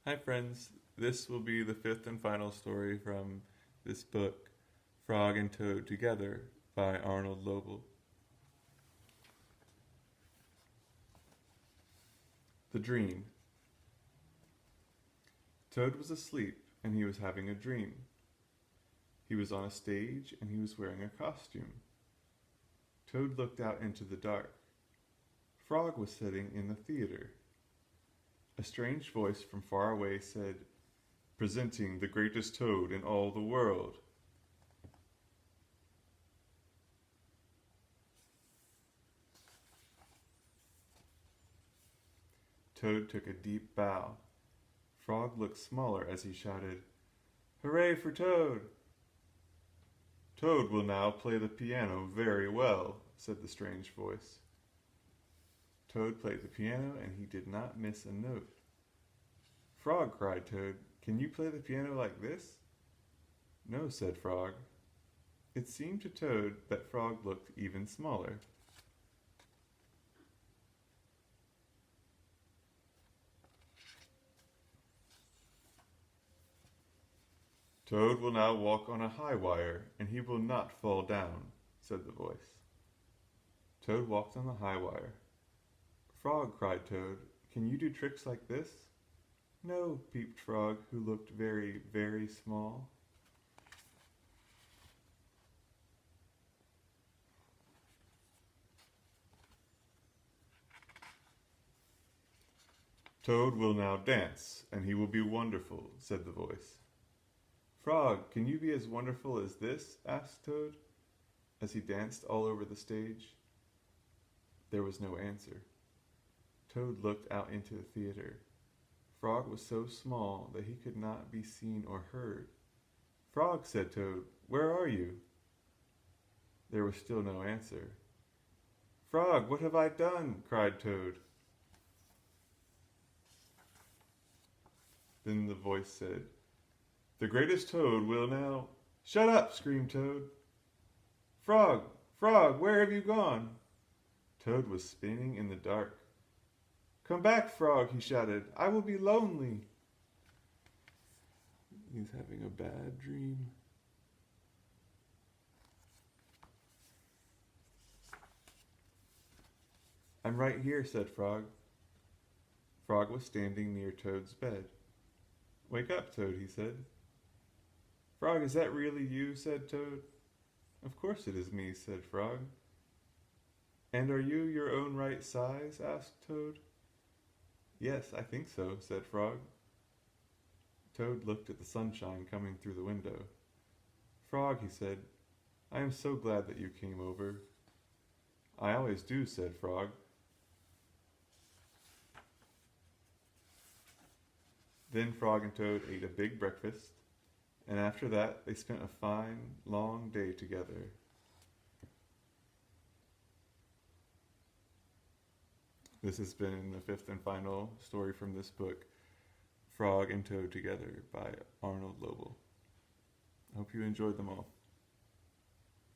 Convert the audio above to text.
Hi, friends. This will be the fifth and final story from this book, Frog and Toad Together by Aloud. The Dream. Toad was asleep and he was having a dream. He was on a stage and he was wearing a costume. Toad looked out into the dark. Frog was sitting in the theater. A strange voice from far away said, "Presenting the greatest toad in all the world." Toad took a deep bow. Frog looked smaller as he shouted, "Hooray for Toad!" "Toad will now play the piano very well," said the strange voice. Toad played the piano and he did not miss a note. "Frog," cried Toad, "can you play the piano like this?" "No," said Frog. It seemed to Toad that Frog looked even smaller. "Toad will now walk on a high wire, and he will not fall down," said the voice. Toad walked on the high wire. "Frog," cried Toad, "can you do tricks like this?" "No," peeped Frog, who looked very, very small. "Toad will now dance, and he will be wonderful," said the voice. "Frog, can you be as wonderful as this?" asked Toad, as he danced all over the stage. There was no answer. Toad looked out into the theater. Frog was so small that he could not be seen or heard. "Frog," said Toad, "where are you?" There was still no answer. "Frog, what have I done?" cried Toad. Then the voice said, "The greatest toad will now—" "Shut up!" screamed Toad. "Frog, Frog, where have you gone?" Toad was spinning in the dark. "Come back, Frog," he shouted. "I will be lonely." He's having a bad dream. "I'm right here," said Frog. Frog was standing near Toad's bed. "Wake up, Toad," he said. "Frog, is that really you?" said Toad. "Of course it is me," said Frog. "And are you your own right size?" asked Toad. "Yes, I think so," said Frog. Toad looked at the sunshine coming through the window. "Frog," he said, "I am so glad that you came over." "I always do," said Frog. Then Frog and Toad ate a big breakfast, and after that they spent a fine, long day together. This has been the fifth and final story from this book, Frog and Toad Together by Aloud. I hope you enjoyed them all.